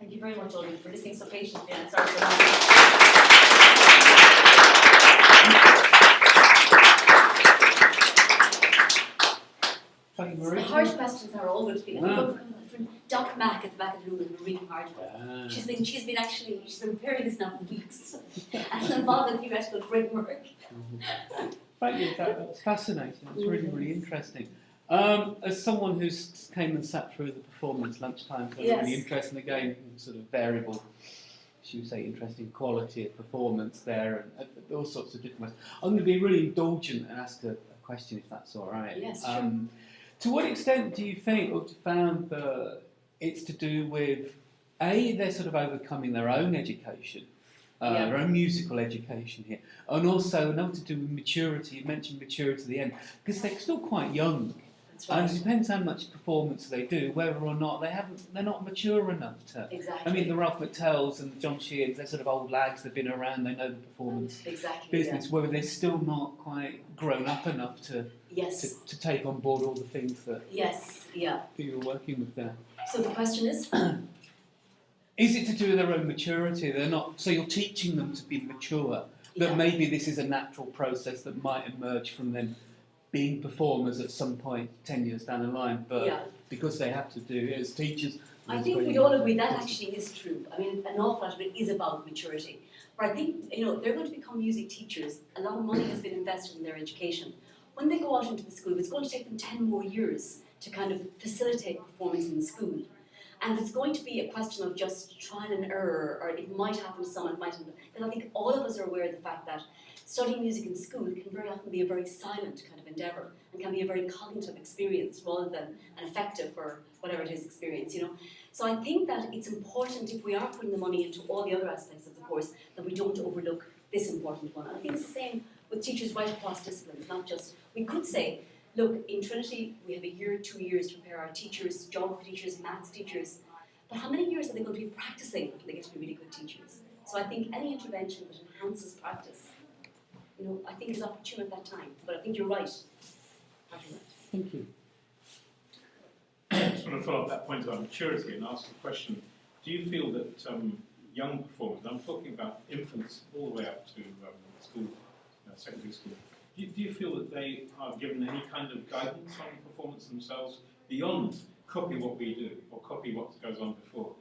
Thank you very much, all of you, for listening so patiently. And sorry for Thank you, Marie. The hard questions are all going to be. Doc Mack at the back of the room is a really hard one. She's been preparing this now for weeks and involved in theoretical framework. Thank you. That's fascinating. It's really, really interesting. As someone who's came and sat through the performance Lunchtime, so really interesting again, sort of variable, should we say, interesting quality of performance there, and all sorts of different ways. I'm going to be really indulgent and ask a question, if that's all right. Yes, sure. To what extent do you think, or have you found that it's to do with, they're sort of overcoming their own education, their own musical education here, and also another to do with maturity? You mentioned maturity at the end, because they're still quite young. That's right. And it depends how much performance they do, whether or not they're not mature enough to. Exactly. I mean, the Ralph McTells and the John Sheehan's, they're sort of old lads, they've been around, they know the performance business, whether they're still not quite grown up enough to take on board all the things that you're working with there. So the question is? Is it to do with their own maturity? They're not, so you're teaching them to be mature, that maybe this is a natural process that might emerge from them being performers at some point 10 years down the line, but because they have to do it as teachers. I think we all agree that actually is true. I mean, an awful lot of it is about maturity. But I think, they're going to become music teachers. A lot of money has been invested in their education. When they go out into the school, it's going to take them 10 more years to kind of facilitate performance in the school. And it's going to be a question of just trial and error, or it might happen to someone, it might happen. Because I think all of us are aware of the fact that studying music in school can very often be a very silent kind of endeavour and can be a very cognitive experience rather than an effective or whatever it is experience, So I think that it's important, if we are putting the money into all the other aspects of the course, that we don't overlook this important one. And I think it's the same with teachers right across disciplines, not just, we could say, look, in Trinity we have a year, 2 years to prepare our teachers, geography teachers, maths teachers, but how many years are they going to be practicing until they get to be really good teachers? So I think any intervention that enhances practice, I think is opportune at that time. But I think you're right. Thank you. I just want to follow up that point about maturity and ask the question, do you feel that young performers, I'm talking about infants all the way up to school, secondary school, do you feel that they are given any kind of guidance on performance themselves beyond copy what we do or copy what goes on before?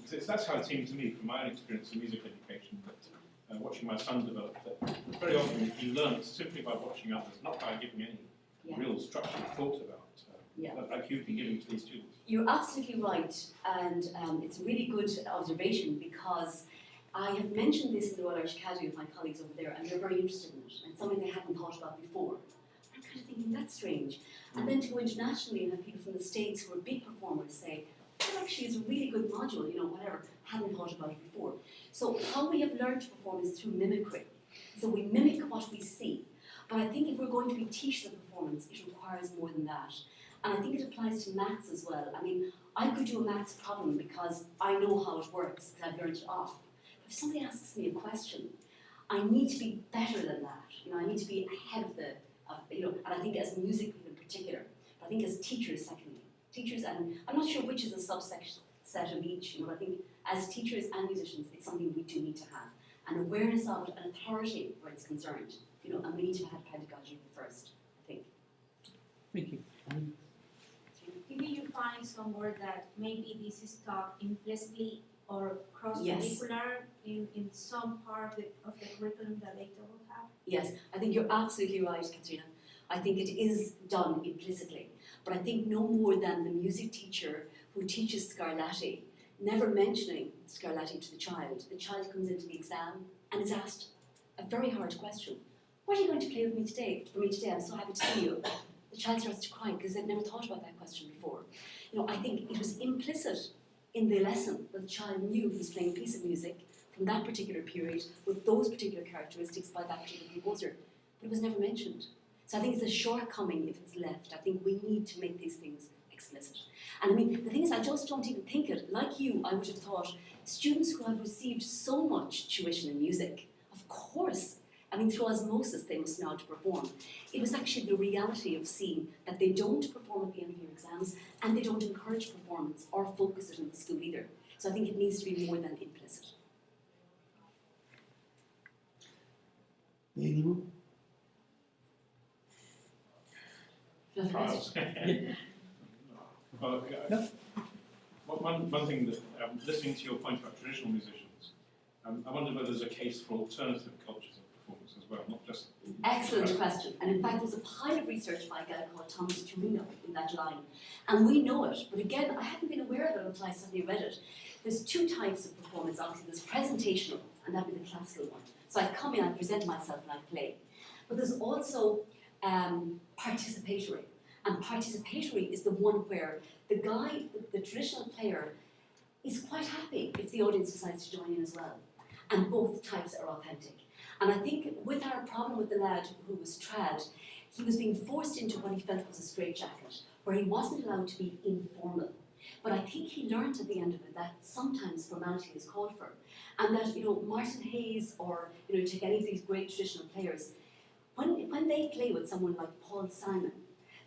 Because that's how it seems to me from my own experience in music education, that watching my son develop, that very often you learn simply by watching others, not by giving any real structured thought about like you've been giving to these students. You're absolutely right, and it's a really good observation, because I have mentioned this in the Royal Irish Academy with my colleagues over there, and they're very interested in it, and something they hadn't thought about before. I'm kind of thinking, that's strange. And then to go internationally and have people from the States who are big performers say, that actually is a really good module, whatever, hadn't thought about it before. So how we have learned to perform is through mimicry. So we mimic what we see. But I think if we're going to be teachers of performance, it requires more than that. And I think it applies to maths as well. I mean, I could do a maths problem because I know how it works, because I've learned it off. But if somebody asks me a question, I need to be better than that. I need to be ahead of the, and I think as music people in particular, but I think as teachers, secondly. Teachers, and I'm not sure which is a subset of each, but I think as teachers and musicians, it's something we do need to have. An awareness of it, an authority where it's concerned, and we need to have pedagogy first, I think. Thank you. Maybe you find somewhere that maybe this is taught implicitly or Yes. cross-curricular in some part of the curriculum that they don't have? Yes, I think you're absolutely right, Katrina. I think it is done implicitly. But I think no more than the music teacher who teaches Scarlatti, never mentioning Scarlatti to the child. The child comes into the exam and is asked a very hard question. What are you going to play with me today? For me today, I'm so happy to see you. The child starts to cry because they've never thought about that question before. You know, I think it was implicit in the lesson that the child knew he was playing a piece of music from that particular period with those particular characteristics by that particular composer, but it was never mentioned. So I think it's a shortcoming if it's left. I think we need to make these things explicit. And I mean, the thing is, I just don't even think it. Like you, I would have thought students who have received so much tuition in music, of course, I mean, through osmosis, they must know how to perform. It was actually the reality of seeing that they don't perform at the end of your exams and they don't encourage performance or focus it in the school either. So I think it needs to be more than implicit. Any more? Trials. Well, No. One thing that, listening to your point about traditional musicians, I wonder whether there's a case for alternative cultures of performance as well, not just... Excellent question. And in fact, there's a pile of research by a guy called Thomas Torino in that line. And we know it, but again, I hadn't been aware of it until I suddenly read it. There's two types of performance, obviously. There's presentational, and that'd be the classical one. So I come in, I present myself, and I play. But there's also participatory. And participatory is the one where the guy, the traditional player, is quite happy if the audience decides to join in as well. And both types are authentic. And I think with our problem with the lad who was trad, he was being forced into what he felt was a straitjacket, where he wasn't allowed to be informal. But I think he learned at the end of it that sometimes formality is called for. And that, you know, Martin Hayes or, you know, take any of these great traditional players, when they play with someone like Paul Simon,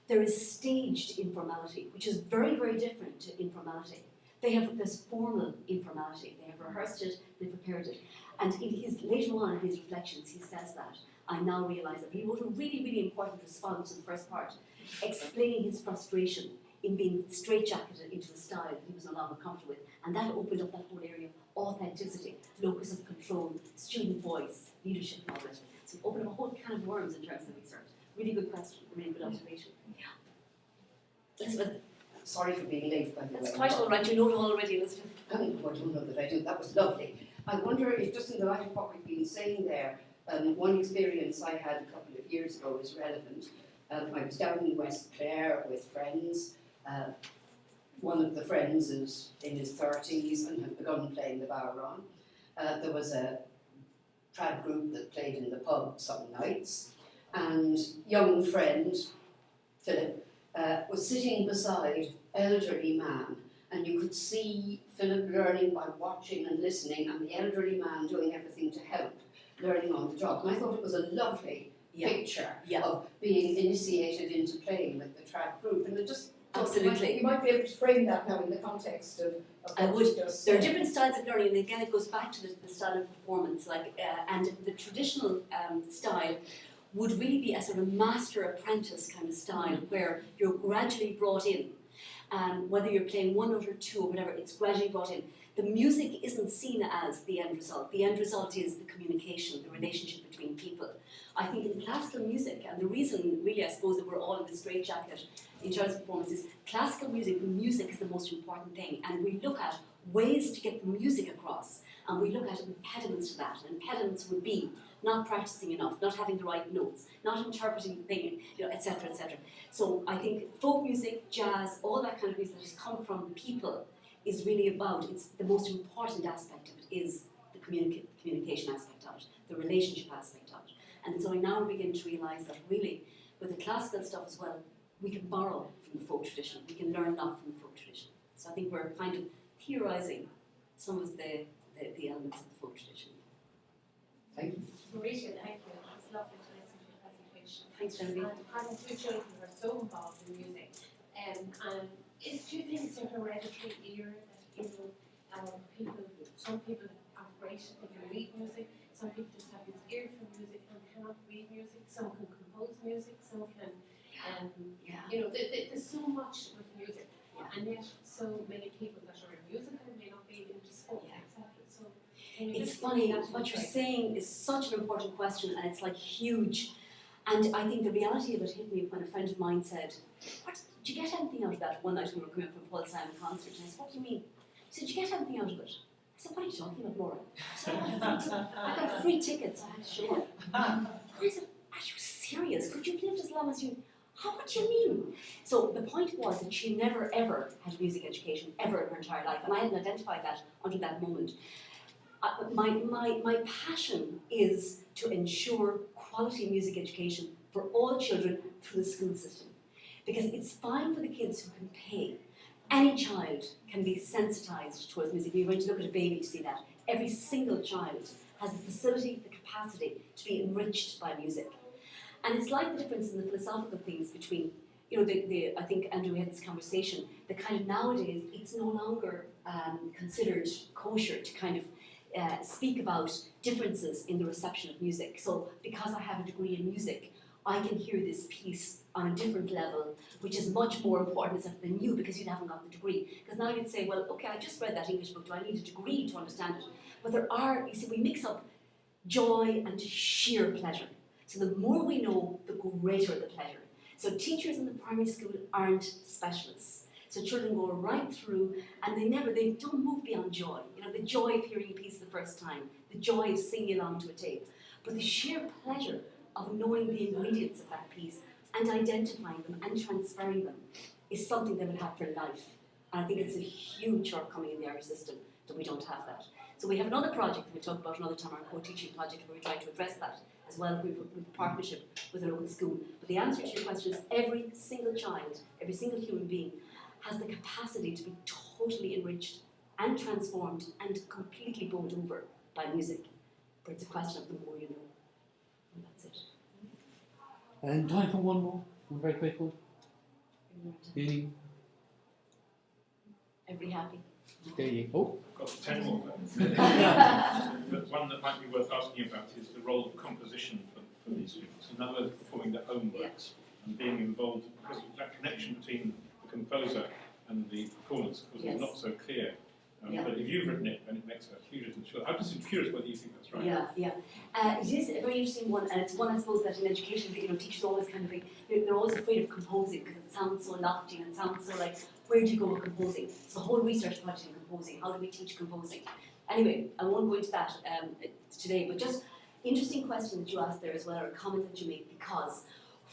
there is staged informality, which is very, very different to informality. They have this formal informality. They have rehearsed it, they prepared it. And in his, later on in his reflections, he says that. I now realise that he wrote a really, really important response to the first part, explaining his frustration in being straitjacketed into a style he was no longer comfortable with. And that opened up that whole area of authenticity, locus of control, student voice, leadership knowledge. So it opened up a whole can of worms in terms of research. Really good question, really good observation. Yeah. Elizabeth. Sorry for being late, by the way. That's quite all right, you know it already, Elizabeth. I don't know that I do. That was lovely. I wonder if, just in the light of what we've been saying there, one experience I had a couple of years ago is relevant. I was down in West Clare with friends. One of the friends is in his 30s and had begun playing the bodhrán. There was a trad group that played in the pub some nights, and young friend, Philip, was sitting beside elderly man, and you could see Philip learning by watching and listening, and the elderly man doing everything to help, learning on the job. And I thought it was a lovely picture of being initiated into playing with the trad group, and it just absolutely. You might be able to frame that now in the context of I would. There are different styles of learning, and again, it goes back to the style of performance. Like, and the traditional style would really be a sort of master-apprentice kind of style, where you're gradually brought in. Whether you're playing one note or two or whatever, it's gradually brought in. The music isn't seen as the end result. The end result is the communication, the relationship between people. I think in classical music, and the reason really I suppose that we're all in the straitjacket in terms of performance is classical music, the music is the most important thing, and we look at ways to get the music across, and we look at impediments to that, and impediments would be not practicing enough, not having the right notes, not interpreting things, you know, etc., etc. So I think folk music, jazz, all that kind of music that has come from people is really about, it's the most important aspect of it is the communication aspect of it, the relationship aspect of it. And so I now begin to realise that really, with the classical stuff as well, we can borrow from the folk tradition, we can learn a lot from the folk tradition. So I think we're kind of theorising some of the elements of the folk tradition. Thank you. Martia, thank you. It was lovely to listen to your presentation. Thanks, Genevieve. And having two children who are so involved in music, and do you think it's a hereditary ear that, you know, some people are great, they can read music, some people just have this ear for music and cannot read music, some can compose music, some can Yeah. You know, there's so much with music, Yeah. and yet so many people that are musical may not be into sport, Yeah. etc. So when you It's just funny, bring that what you're into it, saying is such an important question, and it's like huge. And I think the reality of it hit me when a friend of mine said, "What, did you get anything out of that one night we were coming up from Paul Simon concert?" And I said, "What do you mean?" He said, "Did you get anything out of it?" I said, "What are you talking about, Laura?" I said, "I got free tickets, I had to show up." And I said, "Are you serious? Could you have lived as long as you..." What do you mean? So the point was that she never ever had music education, ever in her entire life, and I hadn't identified that until that moment. My passion is to ensure quality music education for all children through the school system. Because it's fine for the kids who can pay. Any child can be sensitized towards music. We're going to look at a baby to see that. Every single child has the facility, the capacity to be enriched by music. And it's like the difference in the philosophical things between, you know, I think, Andrew, we had this conversation, that kind of nowadays it's no longer considered kosher to kind of speak about differences in the reception of music. So because I have a degree in music, I can hear this piece on a different level, which is much more important than you, because you haven't got the degree. Because now you'd say, well, okay, I just read that English book, do I need a degree to understand it? But there are, you see, we mix up joy and sheer pleasure. So the more we know, the greater the pleasure. So teachers in the primary school aren't specialists. So children go right through, and they don't move beyond joy. You know, the joy of hearing a piece the first time, the joy of singing along to a tape, but the sheer pleasure of knowing the ingredients of that piece and identifying them and transferring them is something they will have for life. And I think it's a huge shortcoming in the Irish system that we don't have that. So we have another project that we'll talk about another time, our co-teaching project, where we try to address that as well with partnership with a local school. But the answer to your question is every single child, every single human being has the capacity to be totally enriched and transformed and completely bowled over by music. But it's a question of the more you know. And that's it. And time for one more, one very quick one. Any? Everybody happy? There you go. Got 10 more. But one that might be worth asking about is the role of composition for these students. In other words, performing their own works and being involved, because that connection between the composer and the performance is not so clear. But if you've written it, then it makes a huge difference. I'm just curious whether you think that's right. It is a very interesting one, and it's one I suppose that in education, you know, teachers always kind of they're always afraid of composing because it sounds so lofty and it sounds so like, where do you go with composing? It's the whole research project in composing. How do we teach composing? Anyway, I won't go into that today, but just interesting question that you asked there as well, or a comment that you made, because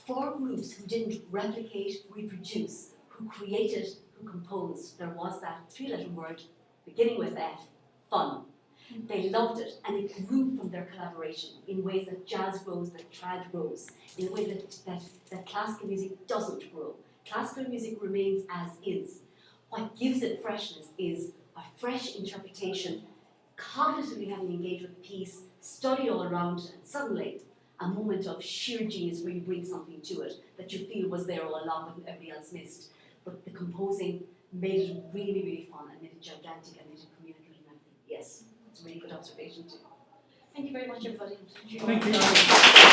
for groups who didn't replicate, reproduce, who created, who composed, there was that three-letter word beginning with F, fun. They loved it, and it grew from their collaboration in ways that jazz grows, that trad grows, in a way that classical music doesn't grow. Classical music remains as is. What gives it freshness is a fresh interpretation, cognitively having engaged with the piece, study all around it, and suddenly a moment of sheer genius where you bring something to it that you feel was there all along but everybody else missed. But the composing made it really, really fun and made it gigantic and made it communicative and everything. Yes, it's a really good observation too. Thank you very much, everybody. Thank you.